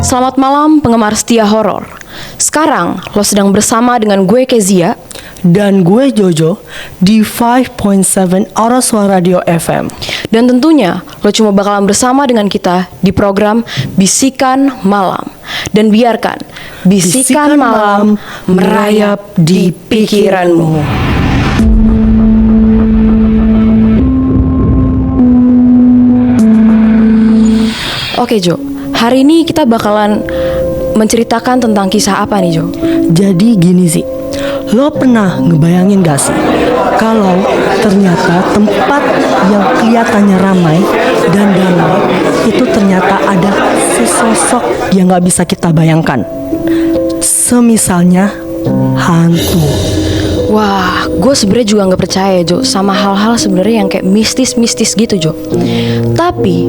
Selamat malam penggemar setia horor. Sekarang lo sedang bersama dengan gue Kezia dan gue Jojo di 5.7 Auros Radio FM. Dan tentunya lo cuma bakalan bersama dengan kita di program Bisikan Malam. Dan biarkan bisikan malam merayap di pikiranmu. Oke Jo, hari ini kita bakalan menceritakan tentang kisah apa nih Jo? Jadi gini sih, lo pernah ngebayangin gak sih kalau ternyata tempat yang kelihatannya ramai dan damai itu ternyata ada sesosok yang gak bisa kita bayangkan. Semisalnya hantu. Wah, gue sebenarnya juga nggak percaya Jo sama hal-hal sebenarnya yang kayak mistis-mistis gitu Jo. Tapi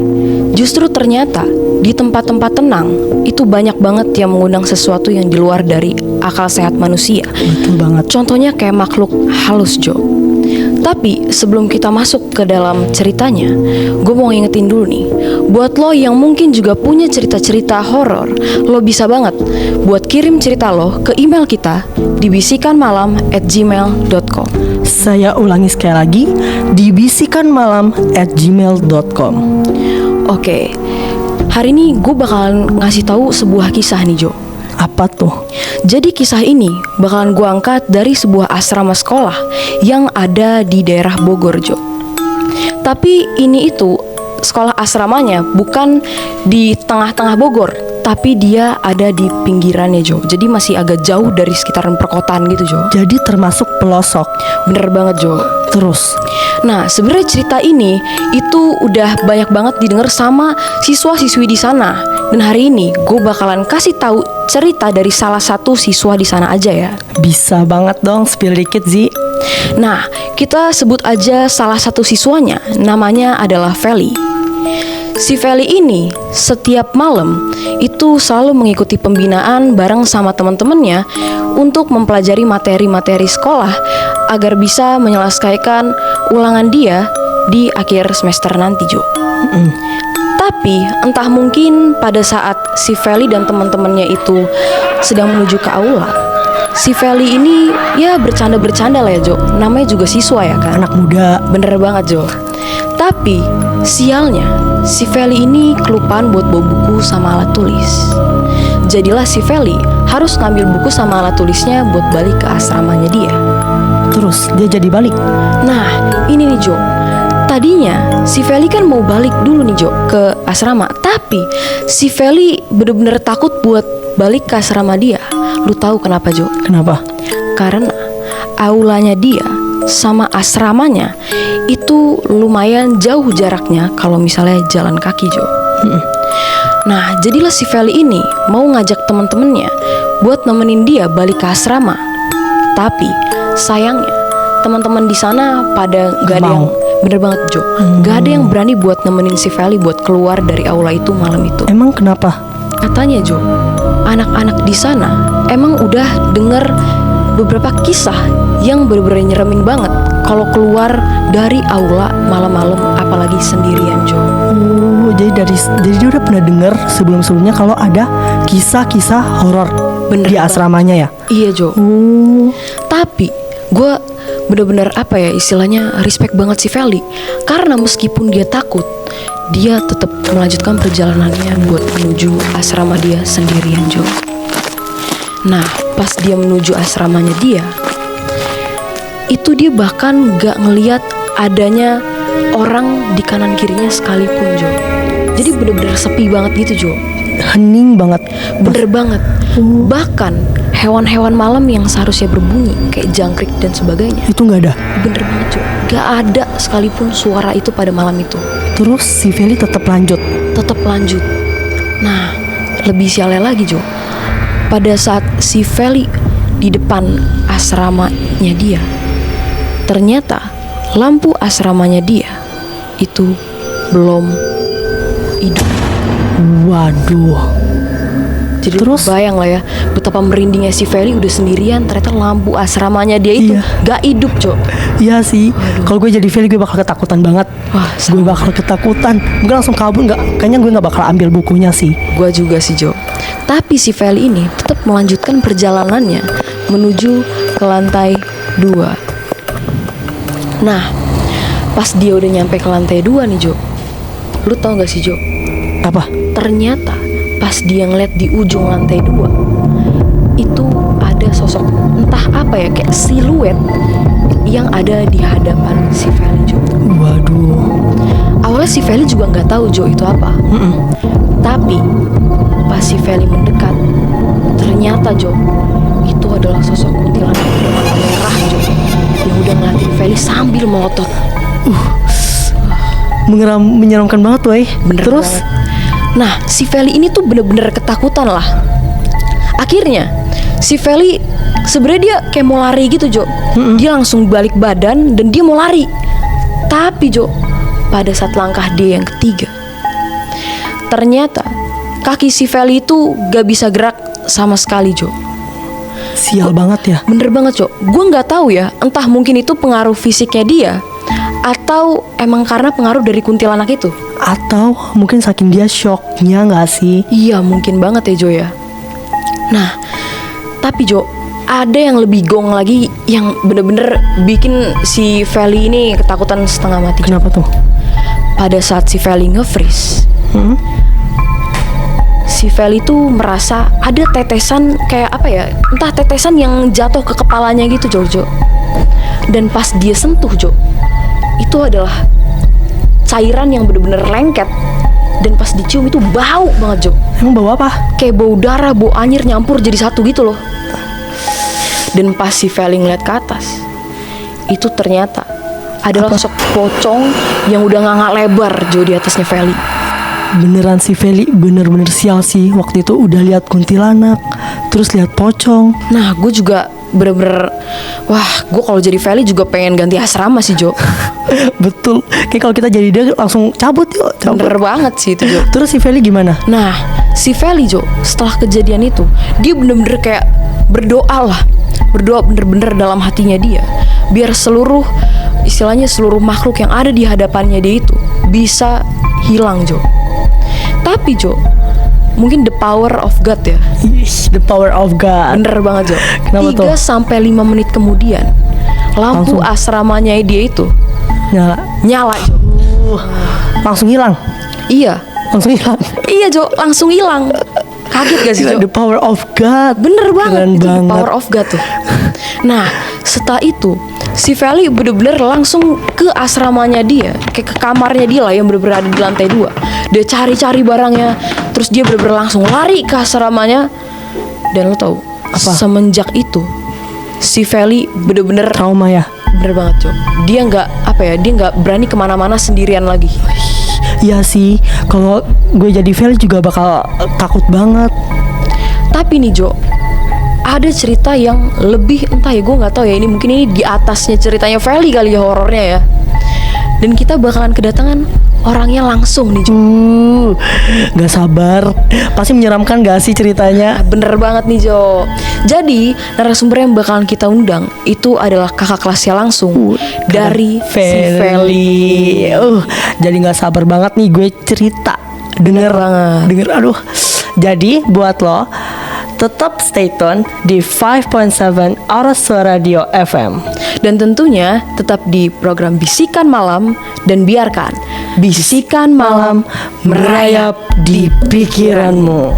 justru ternyata di tempat-tempat tenang itu banyak banget yang mengundang sesuatu yang di luar dari akal sehat manusia. Betul banget. Contohnya kayak makhluk halus Jo. Tapi sebelum kita masuk ke dalam ceritanya, gue mau ngingetin dulu nih, buat lo yang mungkin juga punya cerita-cerita horor, lo bisa banget buat kirim cerita lo ke email kita di bisikanmalam@gmail.com. Saya ulangi sekali lagi, di bisikanmalam@gmail.com. Oke, hari ini gue bakalan ngasih tahu sebuah kisah nih Jo. Apa tuh? Jadi kisah ini bakalan gue angkat dari sebuah asrama sekolah yang ada di daerah Bogor Jo. Tapi ini itu sekolah asramanya bukan di tengah-tengah Bogor, tapi dia ada di pinggirannya Jo. Jadi masih agak jauh dari sekitaran perkotaan gitu Jo. Jadi termasuk pelosok. Bener banget Jo. Terus? Nah sebenarnya cerita ini itu udah banyak banget didengar sama siswa-siswi di sana. Dan hari ini gue bakalan kasih tahu cerita dari salah satu siswa di sana aja ya. Bisa banget dong, spill dikit Zi. Nah, kita sebut aja salah satu siswanya, namanya adalah Feli. Si Feli ini setiap malam itu selalu mengikuti pembinaan bareng sama teman-temannya untuk mempelajari materi-materi sekolah agar bisa menyelesaikan ulangan dia di akhir semester nanti Jo. Tapi entah mungkin pada saat si Feli dan teman-temannya itu sedang menuju ke aula, si Feli ini ya bercanda-bercanda lah ya Jo. Namanya juga siswa ya kan, anak muda. Bener banget Jo. Tapi sialnya si Feli ini kelupaan buat bawa buku sama alat tulis. Jadilah si Feli harus ngambil buku sama alat tulisnya buat balik ke asramanya dia. Terus dia jadi balik. Nah ini nih Jo, tadinya si Feli kan mau balik dulu nih Jo ke asrama, tapi si Feli bener-bener takut buat balik ke asrama dia. Lu tahu kenapa Jo? Kenapa? Karena aulanya dia sama asramanya itu lumayan jauh jaraknya kalau misalnya jalan kaki Jo. Nah jadilah si Feli ini mau ngajak temen-temennya buat nemenin dia balik ke asrama. Tapi sayangnya teman-teman di sana pada gak ada yang, bener banget Jo, gak ada yang berani buat nemenin si Feli buat keluar dari aula itu malam itu. Emang kenapa? Katanya Jo, anak-anak di sana emang udah denger beberapa kisah yang bener-bener nyeremin banget kalau keluar dari aula malam-malam, apalagi sendirian Jo. Oh, jadi dia udah pernah dengar sebelum-sebelumnya kalau ada kisah-kisah horor di asramanya ya? Iya Jo. Tapi gue bener-bener apa ya istilahnya respect banget si Feli, karena meskipun dia takut, dia tetap melanjutkan perjalanannya buat menuju asrama dia sendirian Jo. Nah pas dia menuju asramanya dia, itu dia bahkan gak ngeliat adanya orang di kanan kirinya sekalipun Jo. Jadi bener-bener sepi banget gitu Jo. Hening banget. Bener banget. Bahkan hewan-hewan malam yang seharusnya berbunyi kayak jangkrik dan sebagainya itu gak ada. Bener banget Jo, gak ada sekalipun suara itu pada malam itu. Terus si Feli tetap lanjut. Nah lebih sialnya lagi Jo, pada saat si Feli di depan asramanya dia, ternyata lampu asramanya dia itu belum hidup. Waduh. Jadi terus bayang lah ya betapa merindingnya si Feli udah sendirian, ternyata lampu asramanya dia itu gak hidup Jo. Iya sih. Kalau gue jadi Feli gue bakal ketakutan banget. Wah, gue bakal ketakutan. Gue langsung kabur, kayaknya gue gak bakal ambil bukunya sih. Gue juga sih Jo. Tapi si Feli ini tetap melanjutkan perjalanannya menuju ke lantai 2. Nah, pas dia udah nyampe ke lantai 2 nih Jo, lu tau gak sih Jo? Apa? Ternyata pas dia ngeliat di ujung lantai 2 itu ada sosok entah apa ya, kayak siluet yang ada di hadapan si Feli Jo. Waduh. Awalnya si Feli juga nggak tahu Jo itu apa. Tapi pas si Feli mendekat, ternyata Jo itu adalah sosok kuntilanak bermata merah Jo, yang udah ngeliatin Feli sambil melotot. Menyeramkan banget woy. Bener Terus banget. Nah, si Feli ini tuh bener-bener ketakutan lah. Akhirnya si Feli sebenarnya dia kayak mau lari gitu Jo. Dia langsung balik badan dan dia mau lari. Tapi Jo, pada saat langkah dia yang ketiga, ternyata kaki si Feli itu gak bisa gerak sama sekali Jo. sial banget ya. Bener banget Jo. Gue nggak tahu ya, entah mungkin itu pengaruh fisiknya dia atau emang karena pengaruh dari kuntilanak itu. Atau mungkin saking dia shocknya gak sih? Iya mungkin banget ya Jo ya. Nah tapi Jo, ada yang lebih gong lagi yang bener-bener bikin si Feli ini ketakutan setengah mati. Kenapa tuh? Pada saat si Feli nge-freeze, si Feli tuh merasa ada tetesan kayak apa ya, entah tetesan yang jatuh ke kepalanya gitu Jo. Dan pas dia sentuh Jo, itu adalah cairan yang bener-bener lengket. Dan pas dicium itu bau banget Jo. Emang bau apa? Kayak bau darah, bau anyir nyampur jadi satu gitu loh. Dan pas si Feli ngeliat ke atas, itu ternyata adalah sosok pocong yang udah nganga lebar Jo di atasnya Feli. Beneran si Feli bener-bener sial sih. Waktu itu udah lihat kuntilanak, terus lihat pocong. Nah gue juga bener-bener, wah gue kalau jadi Feli juga pengen ganti asrama sih Jo. Betul. Kayak kalau kita jadi dia langsung cabut yuk. Bener banget sih itu Jo. Terus si Feli gimana? Nah si Feli Jo setelah kejadian itu, dia bener-bener kayak berdoa lah. Berdoa bener-bener dalam hatinya dia, biar seluruh, istilahnya seluruh makhluk yang ada di hadapannya dia itu bisa hilang Jo. Tapi Jo, mungkin the power of God ya. The power of God. Bener banget Jo. Kenapa tuh? 3-5 menit kemudian, lampu asramanya dia itu nyala Jo. Langsung hilang. Iya. Langsung hilang. Iya Jo, langsung hilang. Kaget gak sih Jo? The power of God. Bener banget. Keren Itu banget. the power of God tuh. Nah setelah itu si Feli bener-bener langsung ke asramanya dia, kayak ke kamarnya dia lah yang bener-bener ada di lantai 2. Dia cari-cari barangnya, terus dia bener-bener langsung lari ke asramanya. Dan lo tau apa? Semenjak itu si Feli bener-bener Trauma ya. bener banget Jo. Dia dia nggak berani kemana-mana sendirian lagi. Iya sih. Kalau gue jadi Feli juga bakal takut banget. Tapi nih Jo, ada cerita yang lebih, entah ya gue nggak tahu ya, ini mungkin ini di atasnya ceritanya Feli kali ya horornya ya. Dan kita bakalan kedatangan orangnya langsung nih Jo. Gak sabar. Pasti menyeramkan gak sih ceritanya? Bener banget nih Jo. Jadi narasumber yang bakalan kita undang itu adalah kakak kelasnya langsung dari si Feli. Jadi gak sabar banget nih gue cerita. Denger banget. Denger aduh. Jadi buat lo tetap stay tune di 5.7 Auros Radio FM. Dan tentunya tetap di program Bisikan Malam. Dan biarkan bisikan malam merayap di pikiranmu.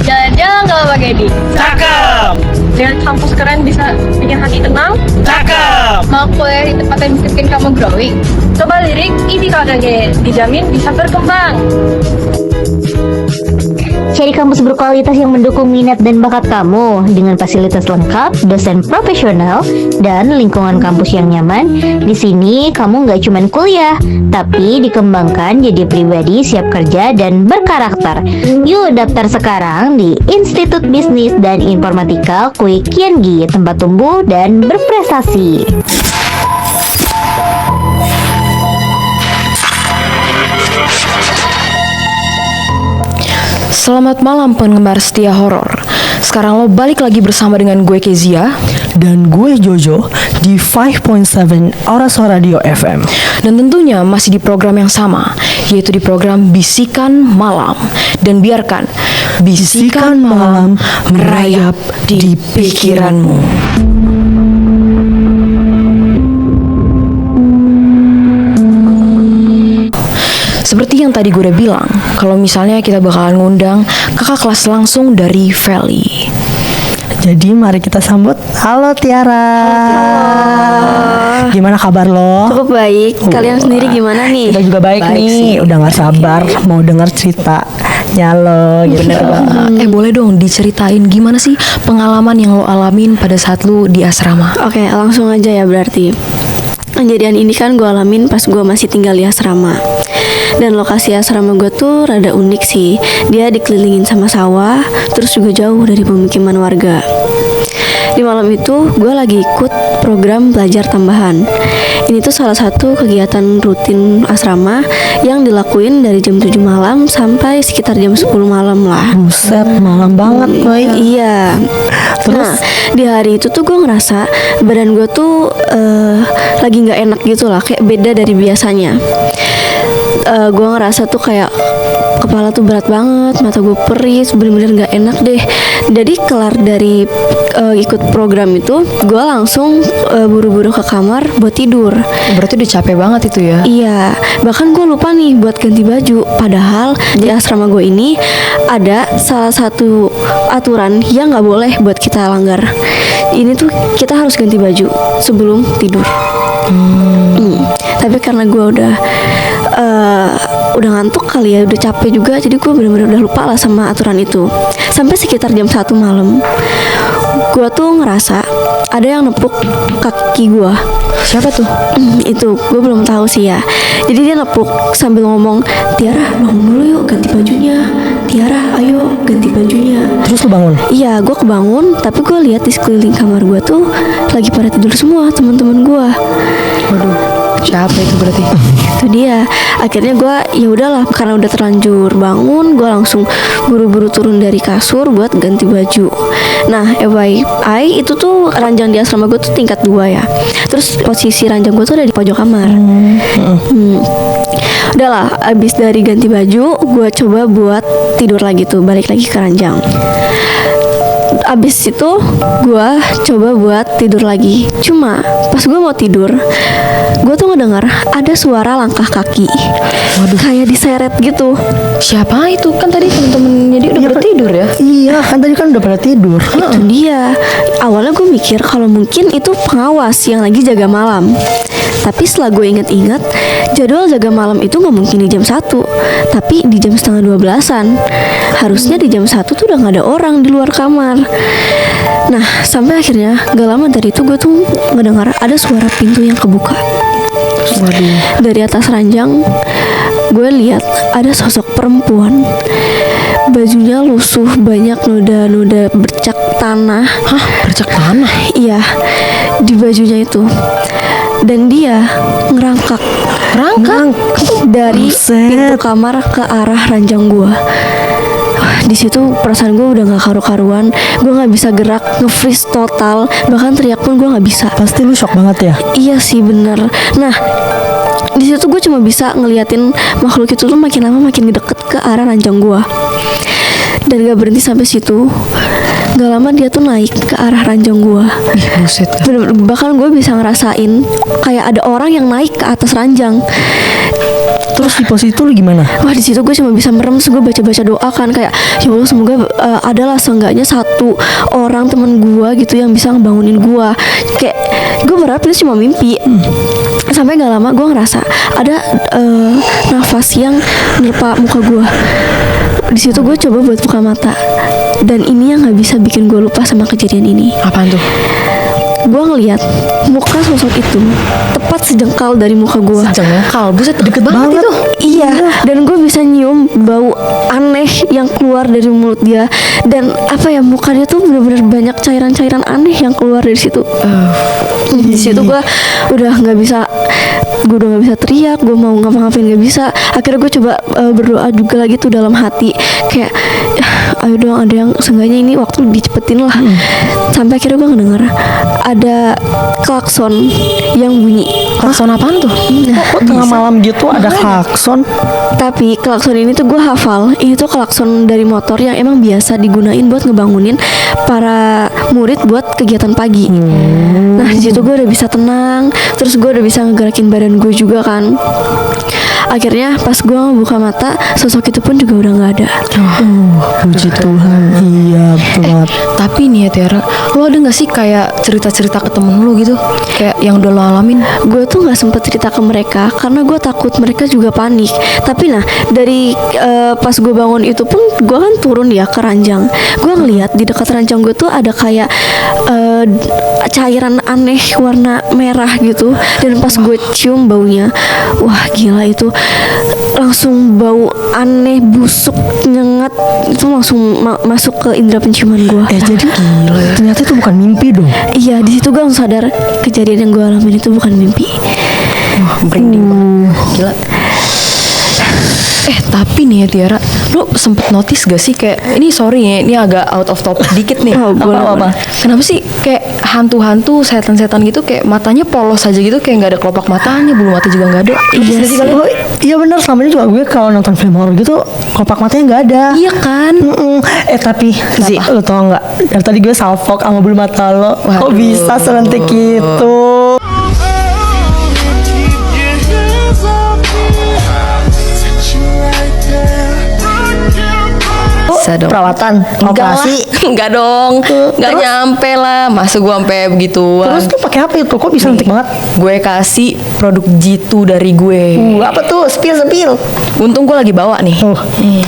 Jalan-jalan kalau Pak Gedi. Cakep, Lihat kampus keren bisa bikin hati tenang. cakep. Mau kuliah di tempat yang bisa bikin kamu growing. Coba lirik ini kakaknya, dijamin bisa berkembang. Cari kampus berkualitas yang mendukung minat dan bakat kamu dengan fasilitas lengkap, dosen profesional, dan lingkungan kampus yang nyaman. Di sini kamu nggak cuma kuliah, tapi dikembangkan jadi pribadi siap kerja dan berkarakter. Yuk daftar sekarang di Institut Bisnis dan Informatika Kui Kian Gi, tempat tumbuh dan berprestasi. Selamat malam penggemar setia horor. Sekarang lo balik lagi bersama dengan gue Kezia. Dan gue Jojo di 5.7 Oraso Radio FM. Dan tentunya masih di program yang sama, yaitu di program Bisikan Malam. Dan biarkan bisikan malam merayap di pikiranmu. Seperti yang tadi gue udah bilang, kalau misalnya kita bakalan ngundang kakak kelas langsung dari Feli. Jadi mari kita sambut. Halo Tiara. Gimana kabar lo? Cukup baik. Kalian sendiri gimana nih? Kita juga baik nih. Udah gak sabar mau denger ceritanya lo gitu. Bener banget. Boleh dong diceritain gimana sih pengalaman yang lo alamin pada saat lo di asrama? Oke, langsung aja ya berarti. Kejadian ini kan gue alamin pas gue masih tinggal di asrama. Dan lokasi asrama gue tuh rada unik sih. Dia dikelilingin sama sawah, terus juga jauh dari pemukiman warga. Di malam itu gue lagi ikut program belajar tambahan. Ini tuh salah satu kegiatan rutin asrama yang dilakuin dari jam 7 malam sampai sekitar jam 10 malam lah. Buset, malam banget boy. Iya. Terus? Nah, di hari itu tuh gue ngerasa badan gue tuh lagi nggak enak gitu lah, kayak beda dari biasanya. Gue ngerasa tuh kayak kepala tuh berat banget, mata gue perih, bener-bener gak enak deh. Jadi kelar dari ikut program itu, gue langsung buru-buru ke kamar buat tidur. Berarti udah capek banget itu ya? Iya, bahkan gue lupa nih buat ganti baju. Padahal di asrama gue ini ada salah satu aturan yang gak boleh buat kita langgar. Ini tuh kita harus ganti baju sebelum tidur. Tapi karena gue udah ngantuk kali ya, udah capek juga, jadi gue bener-bener udah lupa lah sama aturan itu. Sampai sekitar jam 1 malam, gue tuh ngerasa ada yang nepuk kaki gue. Siapa tuh? Itu gue belum tahu sih ya. Jadi dia nepuk sambil ngomong, "Tiara, bangun dulu yuk, ganti bajunya. Tiara, ayo ganti bajunya." Terus lu bangun? Iya, gue kebangun, tapi gue lihat di sekeliling kamar gue tuh lagi pada tidur semua teman-teman gue. Waduh, siapa itu berarti? Itu dia. Akhirnya gue ya udahlah, karena udah terlanjur bangun, gue langsung buru-buru turun dari kasur buat ganti baju. Nah, FYI itu tuh ranjang di asrama gue tuh tingkat 2 ya. Terus posisi ranjang gue tuh ada di pojok kamar. Udahlah, abis dari ganti baju, gue coba buat tidur lagi tuh, balik lagi ke ranjang. Abis itu gue coba buat tidur lagi. Cuma pas gue mau tidur, gue tuh ngedengar ada suara langkah kaki. Waduh, kayak diseret gitu. Siapa itu? Kan tadi temen-temennya dia udah pada tidur ya? Iya, kan tadi kan udah pada tidur. Itu dia. Awalnya gue mikir kalau mungkin itu pengawas yang lagi jaga malam. Tapi setelah gue inget-inget, jadwal jaga malam itu gak mungkin di jam 1, tapi di jam setengah 12-an. Harusnya di jam 1 tuh udah gak ada orang di luar kamar. Nah, sampai akhirnya gak lama dari itu gue tuh ngedengar ada suara pintu yang kebuka. Waduh. Dari atas ranjang, gue lihat ada sosok perempuan. Bajunya lusuh, banyak noda-noda bercak tanah. Hah? Bercak tanah? Iya, di bajunya itu. Dan dia ngerangkak dari pintu kamar ke arah ranjang gua. Di situ perasaan gue udah gak karu-karuan. Gue gak bisa gerak, nge-freeze total. Bahkan teriak pun gue gak bisa. Pasti lu shock banget ya? Iya sih, bener. Nah, di situ gue cuma bisa ngeliatin makhluk itu tuh makin lama makin deket ke arah ranjang gue. Dan gak berhenti sampai situ. Gak lama dia tuh naik ke arah ranjang gue. Ih, buset. Bener-bener, bahkan gue bisa ngerasain kayak ada orang yang naik ke atas ranjang. Terus di posisi itu lu gimana? Wah, di situ gue cuma bisa merem, terus gue baca-baca doa kan, kayak ya Allah semoga adalah seenggaknya satu orang temen gue gitu yang bisa ngebangunin gue. Kayak gue berharap itu cuma mimpi. Sampai gak lama gue ngerasa ada nafas yang menerpa muka gue. Di situ gue coba buat buka mata, dan ini yang gak bisa bikin gue lupa sama kejadian ini. Apaan tuh? Gue ngeliat muka sosok itu tepat sejengkal dari muka gue. Sejengkal? Buset, deket banget itu. Iya, dan gue bisa nyium bau aneh yang keluar dari mulut dia. Dan apa ya, muka dia tuh bener-bener banyak cairan-cairan aneh yang keluar dari situ. Di situ gue udah nggak bisa teriak, gue mau ngapa-ngapain nggak bisa. Akhirnya gue coba berdoa juga lagi tuh dalam hati, kayak ayo dong ada yang seenggaknya ini waktu dicepetin lah. Sampai akhirnya gue ngedenger ada klakson yang bunyi. Klakson apaan tuh? Kok tengah malam gitu ada klakson? Tapi klakson ini tuh gue hafal. Ini tuh klakson dari motor yang emang biasa digunain buat ngebangunin para murid buat kegiatan pagi. Nah di situ gue udah bisa tenang. Terus gue udah bisa ngegerakin badan gue juga kan. Akhirnya pas gue buka mata, sosok itu pun juga udah nggak ada. Puji Tuhan. Iya betul banget. Tapi nih ya Tiara, lo ada gak sih kayak cerita-cerita ke temen lo gitu? Kayak yang udah lo alamin? Gue tuh nggak sempet cerita ke mereka karena gue takut mereka juga panik. Tapi nah dari pas gue bangun itu pun gue kan turun ya ke ranjang. Gue ngeliat di dekat ranjang gue tuh ada kayak cairan aneh warna merah gitu. Dan pas gue cium baunya, wah gila itu langsung bau aneh, busuk, nyengat. Itu langsung masuk ke indera penciuman gue. Jadi gila. Ternyata itu bukan mimpi dong. Iya, di situ gue langsung sadar kejadian yang gue alamin itu bukan mimpi. Wah, merinding banget. Gila. Tapi nih ya Tiara, lo sempet notice gak sih kayak ini sorry ya, ini agak out of topic dikit nih. Apa? Kenapa sih kayak hantu-hantu, setan-setan gitu kayak matanya polos aja gitu, kayak nggak ada kelopak matanya, bulu mata juga nggak ada. Iya Notice gak sih. kalian? Oh, iya benar, selama ini juga gue kalau nonton film horor gitu kelopak matanya nggak ada. Iya kan? Tapi Zi, lo tau nggak? Dari tadi gue salfok sama bulu mata lo. Kok Waduh. bisa selentik itu? Bisa dong. Perawatan, operasi. Enggak dong, nggak Terus? nyampe lah. Masa gue sampai begituan? Terus tuh pakai apa itu? Kok bisa lentik banget? Gue kasih produk jitu dari gue. Apa tuh? Spill. Untung gue lagi bawa nih. Nih.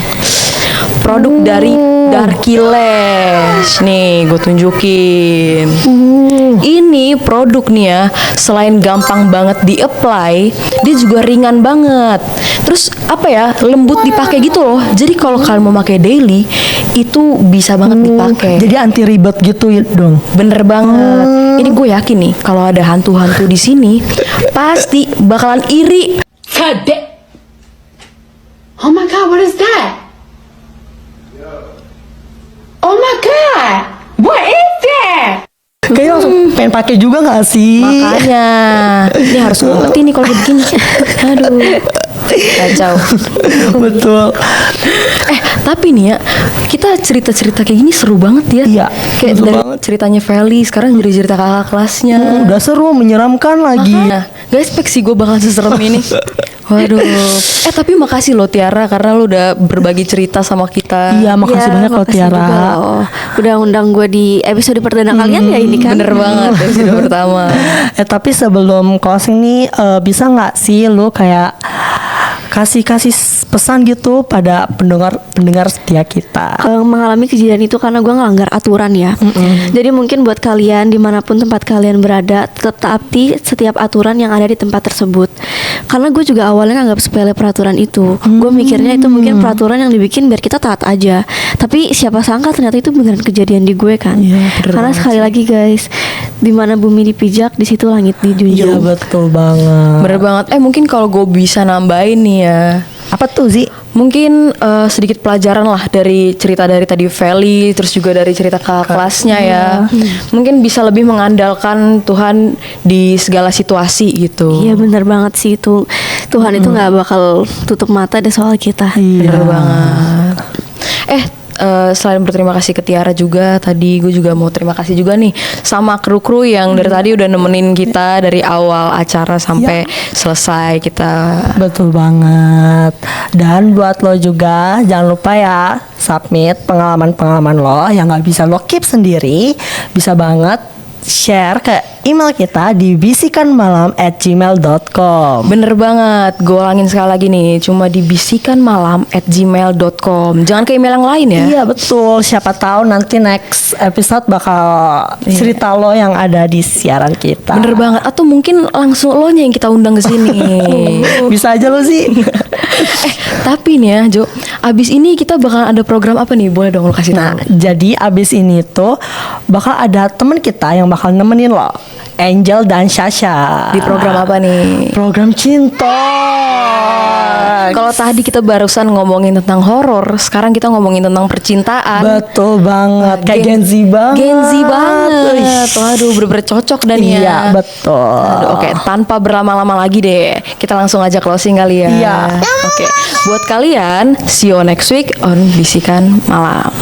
Produk dari Darky Lash. Nih, gue tunjukin. Ini produk nih ya, selain gampang banget di-apply, dia juga ringan banget. Terus apa ya, lembut dipakai gitu loh. Jadi kalau kalian mau pakai daily, itu bisa banget dipakai. Jadi anti ribet gitu ya dong. Bener banget. Ini gue yakin nih, kalau ada hantu-hantu di sini, pasti bakalan iri. God da- Oh my god, what is that? Oh my god, what is that? Kayaknya langsung pengen pakai juga gak sih? Makanya, ini harus ngerti nih kalau begini. Aduh, kacau. Betul. Tapi nih ya, kita cerita-cerita kayak gini seru banget ya. Iya, Kayak seru dari banget. ceritanya Feli, sekarang jadi cerita kakak kelasnya. Udah seru, menyeramkan lagi. Nah, gak expect sih gue bakal seserem ini. Waduh. Tapi makasih loh Tiara, karena lu udah berbagi cerita sama kita. Iya, makasih banyak loh makasih Tiara. juga loh. Udah undang gue di episode perdana kalian ya ini kan. Bener banget episode pertama. Tapi sebelum closing nih, bisa nggak sih lu kayak kasih pesan gitu pada pendengar setia kita? Mengalami kejadian itu karena gue ngelanggar aturan ya. Jadi mungkin buat kalian dimanapun tempat kalian berada, tetap taati setiap aturan yang ada di tempat tersebut. Karena gue juga awalnya nganggap sepele peraturan itu. Gue mikirnya itu mungkin peraturan yang dibikin biar kita taat aja. Tapi siapa sangka ternyata itu beneran kejadian di gue kan. Iya, bener Karena banget sekali lagi guys, di mana bumi dipijak, di situ langit Iya dijunjung. betul banget. Bener banget. Mungkin kalau gue bisa nambahin nih ya, Apa tuh Zi? mungkin sedikit pelajaran lah dari cerita dari tadi Feli, terus juga dari cerita kakak kelasnya ya. Mungkin bisa lebih mengandalkan Tuhan di segala situasi gitu. Iya bener banget sih itu. Tuhan itu nggak bakal tutup mata deh soal kita. Bener banget. Selain berterima kasih ke Tiara juga, tadi gue juga mau terima kasih juga nih sama kru-kru yang dari tadi udah nemenin kita dari awal acara sampai selesai kita. Betul banget. Dan buat lo juga jangan lupa ya submit pengalaman-pengalaman lo yang nggak bisa lo keep sendiri, bisa banget share ke email kita di bisikanmalam@gmail.com. Bener banget, gue ulangin sekali lagi nih, cuma di bisikanmalam@gmail.com. Jangan ke email yang lain ya. Iya betul, siapa tahu nanti next episode bakal cerita lo yang ada di siaran kita. Bener banget, atau mungkin langsung lo nya yang kita undang ke sini. Bisa aja lo sih. Tapi nih ya Jo, abis ini kita bakal ada program apa nih? Boleh dong lo kasih Nah, tahu. jadi abis ini tuh bakal ada temen kita yang bakal nemenin lo. Angel dan Sasha. Di program apa nih? Program Cinta. Kalau tadi kita barusan ngomongin tentang horor, sekarang kita ngomongin tentang percintaan. Betul banget. Kayak Gen Z banget. Gen Z banget. Uish. Waduh, bener-bener cocok dan ya. Iya, betul. Aduh, oke, tanpa berlama-lama lagi deh, kita langsung aja closing kali ya. Iya. Oke, buat kalian, see you next week on Bisikan Malam.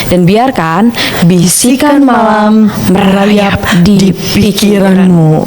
Dan biarkan bisikan malam merayap di pikiranmu.